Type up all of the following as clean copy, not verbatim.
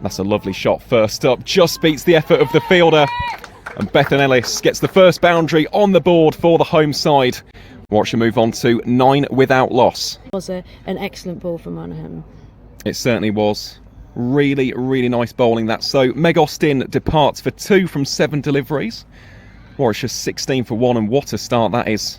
That's a lovely shot first up, just beats the effort of the fielder. And Bethan Ellis gets the first boundary on the board for the home side. Warwickshire move on to 9 without loss. It was an excellent ball from Monaghan. It certainly was. Really, really nice bowling that. So Meg Austin departs for 2 from 7 deliveries. Warwickshire 16 for 1, and what a start that is.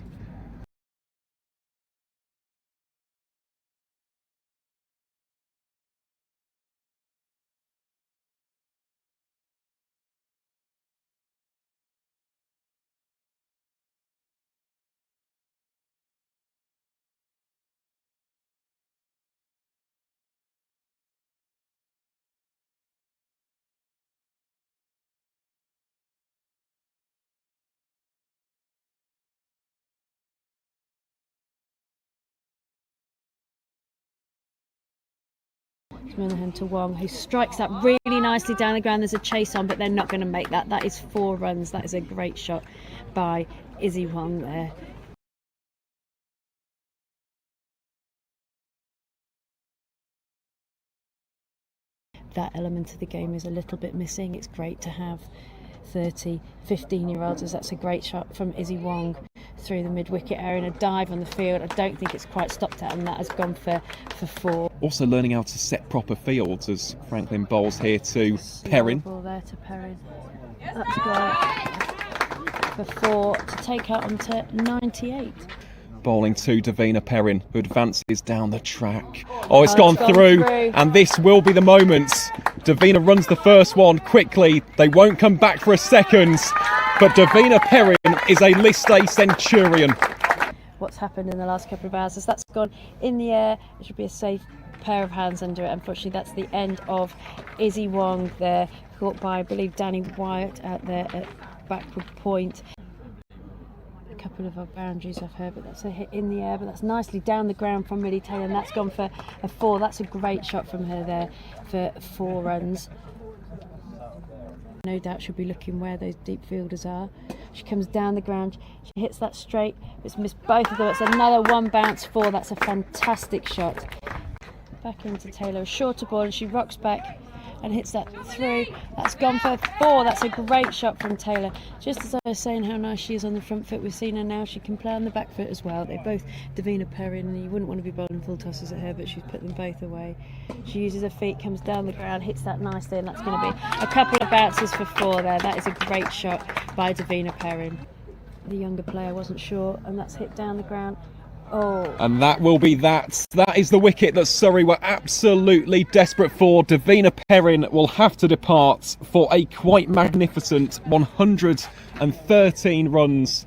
Monaghan to Wong, who strikes that really nicely down the ground. There's a chase on, but they're not going to make that. That is 4 runs. That is a great shot by Izzy Wong there. That element of the game is a little bit missing. It's great to have 30, 15-year-olds, as that's a great shot from Izzy Wong through the mid-wicket area and a dive on the field. I don't think it's quite stopped at, and that has gone for 4. Also learning how to set proper fields as Franklin bowls here to Perrin. Ball there to Perrin. Up to go for 4 to take out onto 98. Bowling to Davina Perrin, who advances down the track. Oh, it's gone through, and this will be the moment. Davina runs the first one quickly. They won't come back for a second, but Davina Perrin is a List A centurion. What's happened in the last couple of hours is that's gone in the air. It should be a safe pair of hands under it. Unfortunately, that's the end of Izzy Wong there, caught by, I believe, Danny Wyatt out there at backward point. A couple of boundaries I've heard, but that's a hit in the air, but that's nicely down the ground from Millie Taylor, and that's gone for a 4. That's a great shot from her there for 4 runs. No doubt she'll be looking where those deep fielders are. She comes down the ground, she hits that straight, it's missed both of them. It's another 1 bounce 4. That's a fantastic shot. Back into Taylor, a shorter ball, and she rocks back and hits that through. That's gone for 4. That's a great shot from Taylor. Just as I was saying how nice she is on the front foot, we've seen her now. She can play on the back foot as well. They're both Davina Perrin, and you wouldn't want to be bowling full tosses at her, but she's put them both away. She uses her feet, comes down the ground, hits that nicely, and that's going to be a couple of bounces for 4 there. That is a great shot by Davina Perrin. The younger player wasn't sure, and that's hit down the ground. Oh. And that will be that. That is the wicket that Surrey were absolutely desperate for. Davina Perrin will have to depart for a quite magnificent 113 runs.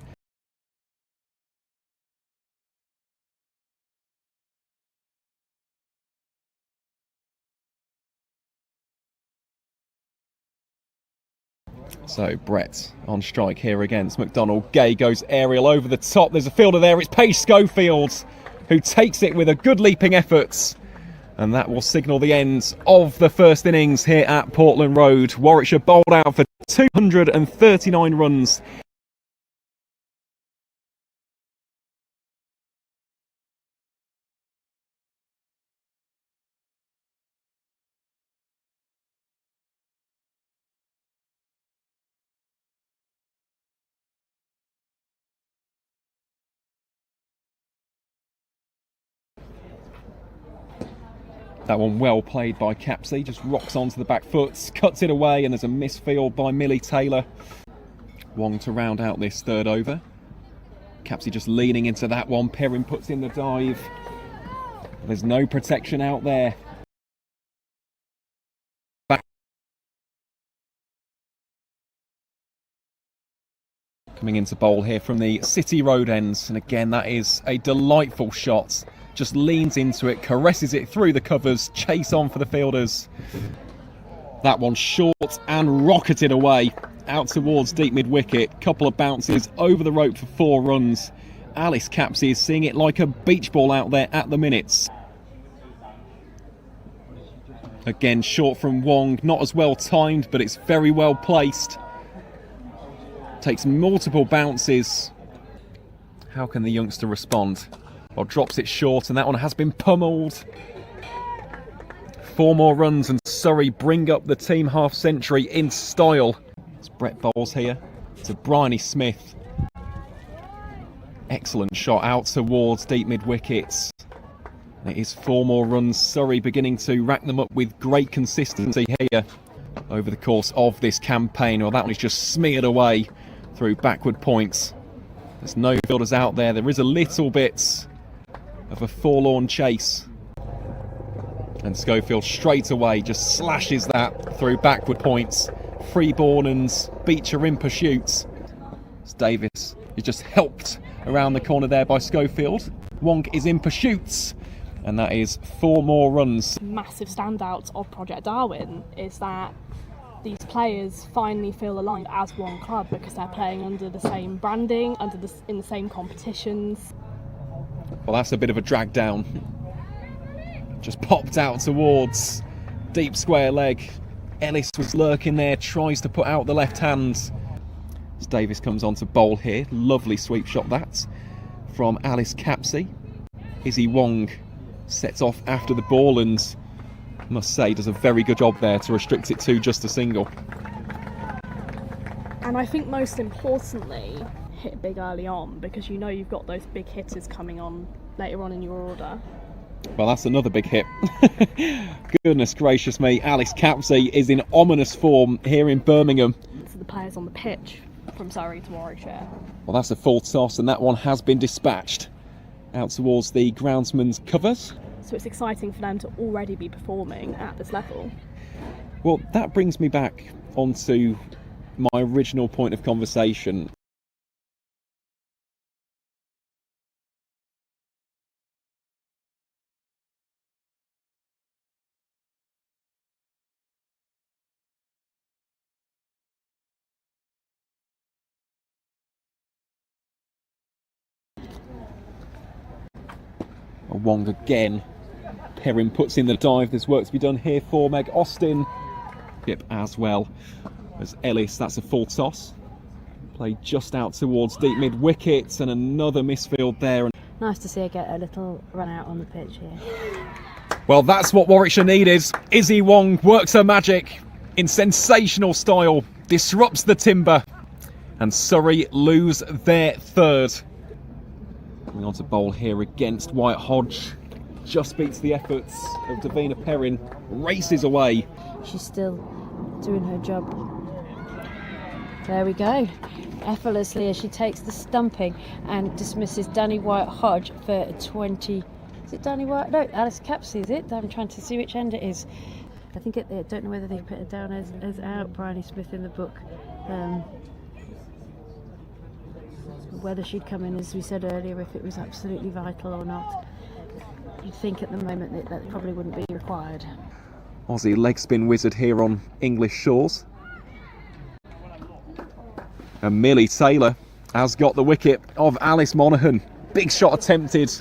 So Brett on strike here against McDonald. Gay goes aerial over the top. There's a fielder there. It's Paige Schofield who takes it with a good leaping effort. And that will signal the end of the first innings here at Portland Road. Warwickshire bowled out for 239 runs. That one well played by Capsey, just rocks onto the back foot, cuts it away, and there's a misfield by Millie Taylor. Wong to round out this third over. Capsey just leaning into that one. Perrin puts in the dive. There's no protection out there. Back. Coming into bowl here from the City Road ends, and again that is a delightful shot. Just leans into it, caresses it through the covers, chase on for the fielders. That one short and rocketed away out towards deep mid-wicket. Couple of bounces over the rope for 4 runs. Alice Capsey is seeing it like a beach ball out there at the minutes. Again, short from Wong, not as well timed, but it's very well placed. Takes multiple bounces. How can the youngster respond? Well, drops it short, and that one has been pummeled. 4 more runs, and Surrey bring up the team half century in style. It's Brett Bowles here to Bryony Smith. Excellent shot out towards deep mid wickets. It is 4 more runs. Surrey beginning to rack them up with great consistency here over the course of this campaign. Well, that one is just smeared away through backward points. There's no fielders out there. There is a little bit of a forlorn chase. And Schofield straight away just slashes that through backward points. Freeborn and Beecher in pursuit. As Davis is just helped around the corner there by Schofield. Wong is in pursuit. And that is 4 more runs. Massive standout of Project Darwin is that these players finally feel aligned as one club because they're playing under the same branding, in the same competitions. Well, that's a bit of a drag down. Just popped out towards deep square leg. Ellis was lurking there, tries to put out the left hand. As Davis comes on to bowl here. Lovely sweep shot that from Alice Capsey. Izzy Wong sets off after the ball and, must say, does a very good job there to restrict it to just a single. And I think most importantly, hit big early on because you know you've got those big hitters coming on later on in your order. Well, that's another big hit. Goodness gracious me, Alice Capsey is in ominous form here in Birmingham. So the players on the pitch from Surrey to Warwickshire. Well, that's a full toss and that one has been dispatched out towards the groundsman's covers. So it's exciting for them to already be performing at this level. Well, that brings me back onto my original point of conversation. Wong again. Perrin puts in the dive. There's work to be done here for Meg Austin. Yep, as well as Ellis. That's a full toss. Played just out towards deep mid wickets and another misfield there. Nice to see her get a little run out on the pitch here. Well, that's what Warwickshire needed. Izzy Wong works her magic in sensational style. Disrupts the timber. And Surrey lose their 3rd. Coming on to bowl here against White Hodge. Just beats the efforts of Davina Perrin. Races away. She's still doing her job. There we go. Effortlessly as she takes the stumping and dismisses Danny White Hodge for 20. Is it Danny White? No, Alice Capsey, is it? I'm trying to see which end it is. I think I don't know whether they put it down as out, Bryony Smith in the book. Whether she'd come in, as we said earlier, if it was absolutely vital or not. You'd think at the moment that probably wouldn't be required. Aussie leg spin wizard here on English shores. And Millie Taylor has got the wicket of Alice Monaghan. Big shot attempted.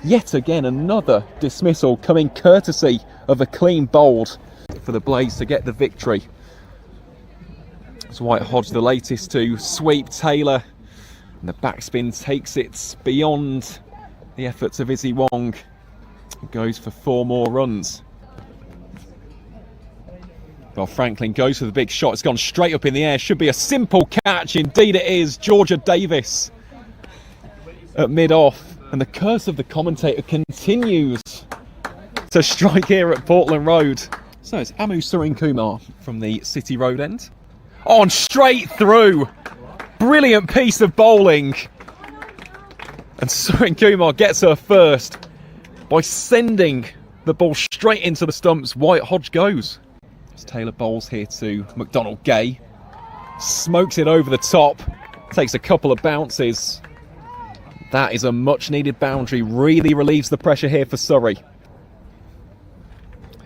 Yet again another dismissal coming courtesy of a clean bowled for the Blades to get the victory. It's White Hodge the latest to sweep Taylor. And the backspin takes it beyond the efforts of Izzy Wong. It goes for 4 more runs. Well, Franklin goes for the big shot. It's gone straight up in the air. Should be a simple catch. Indeed it is. Georgia Davis at mid-off. And the curse of the commentator continues to strike here at Portland Road. So it's Amu Surin Kumar from the City Road end. On straight through. Brilliant piece of bowling. And Surin Kumar gets her first by sending the ball straight into the stumps. White Hodge goes. As Taylor bowls here to McDonald Gay. Smokes it over the top. Takes a couple of bounces. That is a much needed boundary. Really relieves the pressure here for Surrey.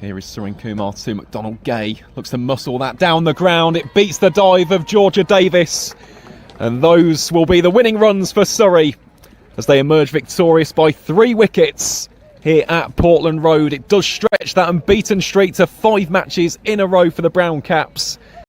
Here is Surin Kumar to McDonald Gay. Looks to muscle that down the ground. It beats the dive of Georgia Davis. And those will be the winning runs for Surrey as they emerge victorious by 3 wickets here at Portland Road. It does stretch that unbeaten streak to 5 matches in a row for the Brown Caps.